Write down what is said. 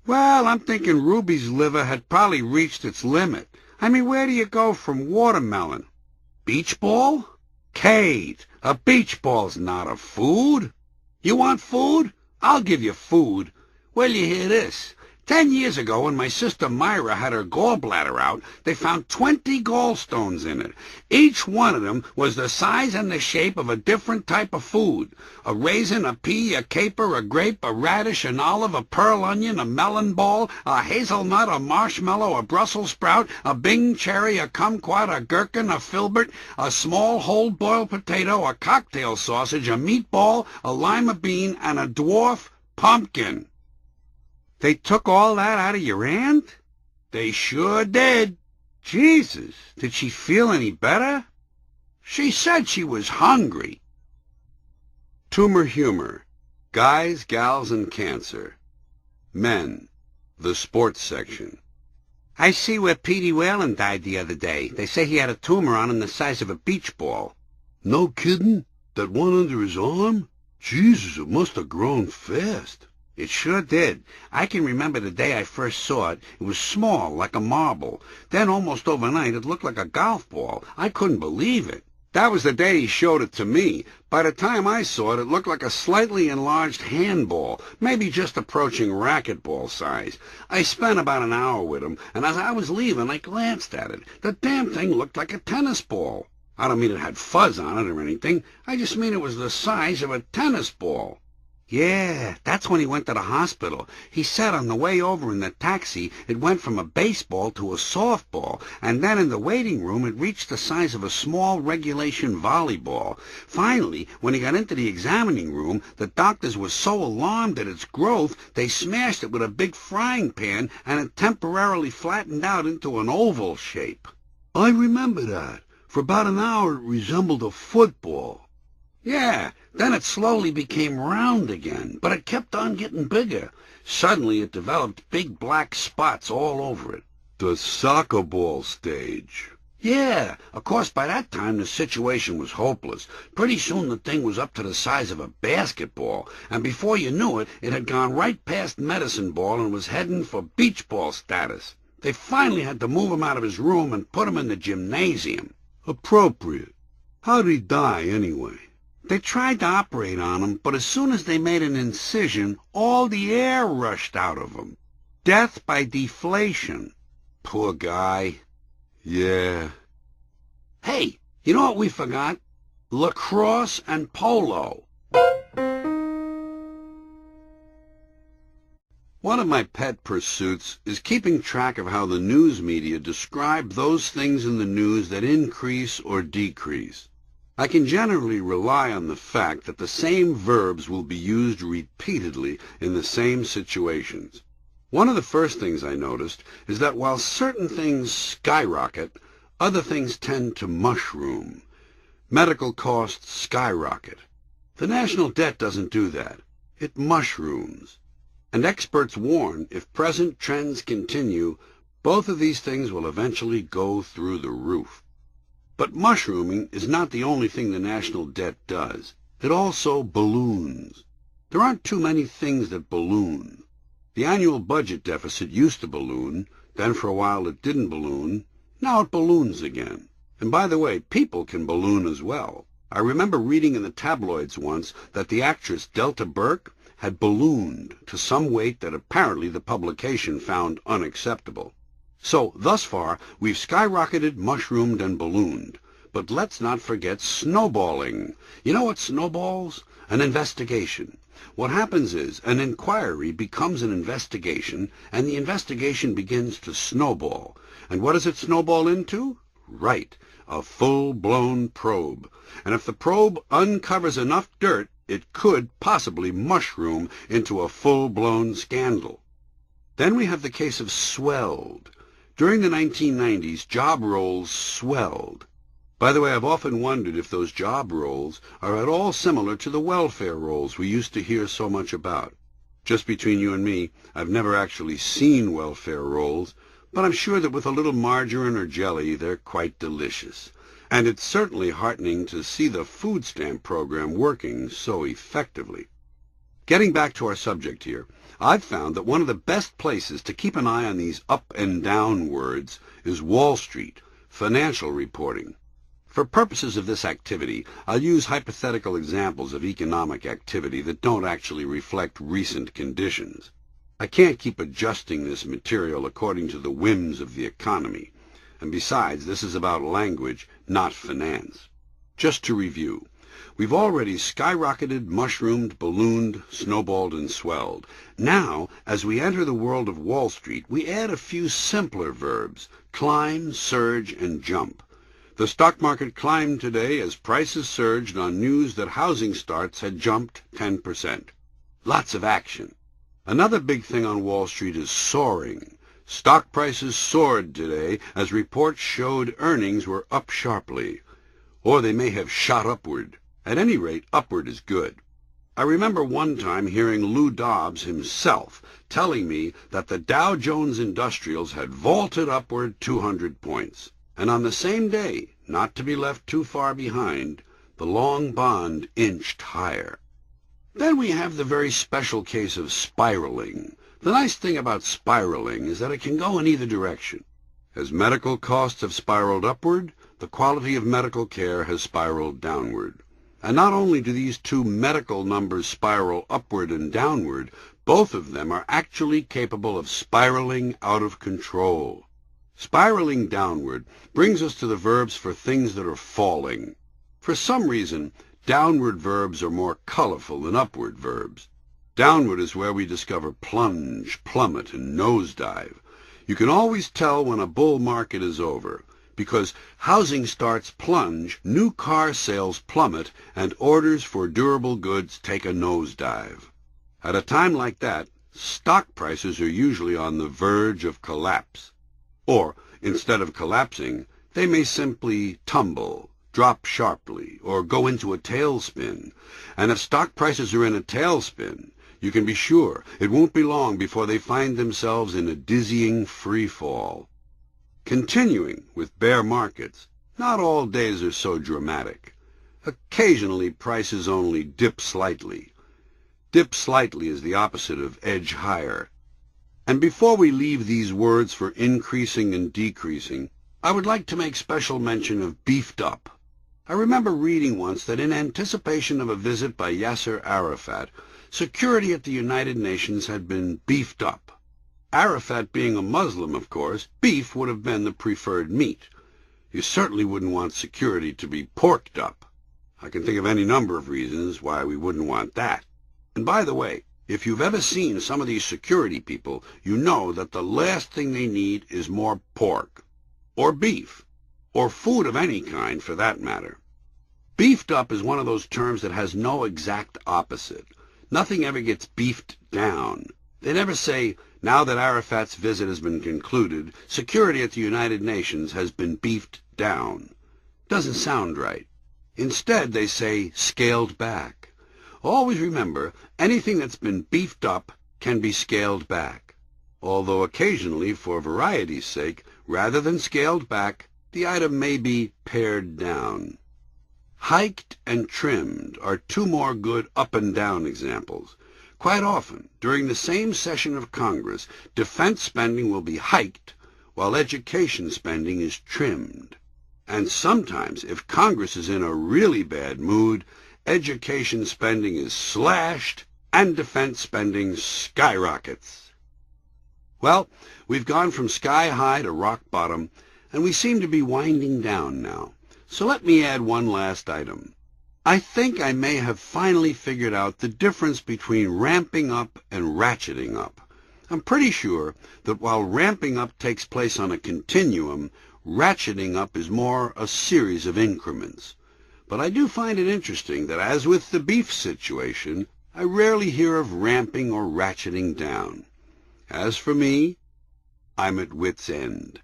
Well, I'm thinking Ruby's liver had probably reached its limit. I mean, where do you go from watermelon? Beach ball? Kate, a beach ball's not a food. You want food? I'll give you food. Well, you hear this. 10 years ago, when my sister Myra had her gallbladder out, they found 20 gallstones in it. Each one of them was the size and the shape of a different type of food. A raisin, a pea, a caper, a grape, a radish, an olive, a pearl onion, a melon ball, a hazelnut, a marshmallow, a Brussels sprout, a Bing cherry, a kumquat, a gherkin, a filbert, a small whole-boiled potato, a cocktail sausage, a meatball, a lima bean, and a dwarf pumpkin. They took all that out of your aunt? They sure did. Jesus, did she feel any better? She said she was hungry. Tumor humor. Guys, gals, and cancer. Men. The sports section. I see where Petey Whalen died the other day. They say he had a tumor on him the size of a beach ball. No kidding? That one under his arm? Jesus, it must have grown fast. It sure did. I can remember the day I first saw it. It was small, like a marble. Then almost overnight it looked like a golf ball. I couldn't believe it. That was the day he showed it to me. By the time I saw it, it looked like a slightly enlarged handball, maybe just approaching racquetball size. I spent about an hour with him, and as I was leaving, I glanced at it. The damn thing looked like a tennis ball. I don't mean it had fuzz on it or anything. I just mean it was the size of a tennis ball. Yeah, that's when he went to the hospital. He said on the way over in the taxi it went from a baseball to a softball, and then in the waiting room it reached the size of a small regulation volleyball. Finally, when he got into the examining room, the doctors were so alarmed at its growth they smashed it with a big frying pan, and it temporarily flattened out into an oval shape. I remember that. For about an hour it resembled a football. Yeah, then it slowly became round again, but it kept on getting bigger. Suddenly it developed big black spots all over it. The soccer ball stage. Yeah, of course by that time the situation was hopeless. Pretty soon the thing was up to the size of a basketball, and before you knew it, it had gone right past medicine ball and was heading for beach ball status. They finally had to move him out of his room and put him in the gymnasium. Appropriate. How'd he die, anyway? They tried to operate on him, but as soon as they made an incision, all the air rushed out of him. Death by deflation. Poor guy. Yeah. Hey, you know what we forgot? Lacrosse and polo. One of my pet pursuits is keeping track of how the news media describe those things in the news that increase or decrease. I can generally rely on the fact that the same verbs will be used repeatedly in the same situations. One of the first things I noticed is that while certain things skyrocket, other things tend to mushroom. Medical costs skyrocket. The national debt doesn't do that. It mushrooms. And experts warn if present trends continue, both of these things will eventually go through the roof. But mushrooming is not the only thing the national debt does. It also balloons. There aren't too many things that balloon. The annual budget deficit used to balloon, then for a while it didn't balloon, now it balloons again. And by the way, people can balloon as well. I remember reading in the tabloids once that the actress Delta Burke had ballooned to some weight that apparently the publication found unacceptable. So, thus far, we've skyrocketed, mushroomed, and ballooned. But let's not forget snowballing. You know what snowballs? An investigation. What happens is, an inquiry becomes an investigation, and the investigation begins to snowball. And what does it snowball into? Right, a full-blown probe. And if the probe uncovers enough dirt, it could possibly mushroom into a full-blown scandal. Then we have the case of swelled. During the 1990s, job roles swelled. By the way, I've often wondered if those job roles are at all similar to the welfare roles we used to hear so much about. Just between you and me, I've never actually seen welfare rolls, but I'm sure that with a little margarine or jelly, they're quite delicious. And it's certainly heartening to see the food stamp program working so effectively. Getting back to our subject here, I've found that one of the best places to keep an eye on these up and down words is Wall Street, financial reporting. For purposes of this activity, I'll use hypothetical examples of economic activity that don't actually reflect recent conditions. I can't keep adjusting this material according to the whims of the economy, and besides, this is about language, not finance. Just to review, we've already skyrocketed, mushroomed, ballooned, snowballed, and swelled. Now, as we enter the world of Wall Street, we add a few simpler verbs: climb, surge, and jump. The stock market climbed today as prices surged on news that housing starts had jumped 10%. Lots of action. Another big thing on Wall Street is soaring. Stock prices soared today as reports showed earnings were up sharply. Or they may have shot upward. At any rate, upward is good. I remember one time hearing Lou Dobbs himself telling me that the Dow Jones Industrials had vaulted upward 200 points. And on the same day, not to be left too far behind, the long bond inched higher. Then we have the very special case of spiraling. The nice thing about spiraling is that it can go in either direction. As medical costs have spiraled upward, the quality of medical care has spiraled downward. And not only do these two medical numbers spiral upward and downward, both of them are actually capable of spiraling out of control. Spiraling downward brings us to the verbs for things that are falling. For some reason, downward verbs are more colorful than upward verbs. Downward is where we discover plunge, plummet, and nosedive. You can always tell when a bull market is over, because housing starts plunge, new car sales plummet, and orders for durable goods take a nosedive. At a time like that, stock prices are usually on the verge of collapse. Or, instead of collapsing, they may simply tumble, drop sharply, or go into a tailspin. And if stock prices are in a tailspin, you can be sure it won't be long before they find themselves in a dizzying free fall. Continuing with bear markets, not all days are so dramatic. Occasionally prices only dip slightly. Dip slightly is the opposite of edge higher. And before we leave these words for increasing and decreasing, I would like to make special mention of beefed up. I remember reading once that in anticipation of a visit by Yasser Arafat, security at the United Nations had been beefed up. Arafat being a Muslim, of course, beef would have been the preferred meat. You certainly wouldn't want security to be porked up. I can think of any number of reasons why we wouldn't want that. And by the way, if you've ever seen some of these security people, you know that the last thing they need is more pork, or beef, or food of any kind for that matter. Beefed up is one of those terms that has no exact opposite. Nothing ever gets beefed down. They never say, now that Arafat's visit has been concluded, security at the United Nations has been beefed down. Doesn't sound right. Instead, they say scaled back. Always remember, anything that's been beefed up can be scaled back, although occasionally, for variety's sake, rather than scaled back, the item may be pared down. Hiked and trimmed are two more good up and down examples. Quite often, during the same session of Congress, defense spending will be hiked, while education spending is trimmed. And sometimes, if Congress is in a really bad mood, education spending is slashed and defense spending skyrockets. Well, we've gone from sky high to rock bottom, and we seem to be winding down now. So let me add one last item. I think I may have finally figured out the difference between ramping up and ratcheting up. I'm pretty sure that while ramping up takes place on a continuum, ratcheting up is more a series of increments. But I do find it interesting that, as with the beef situation, I rarely hear of ramping or ratcheting down. As for me, I'm at wit's end.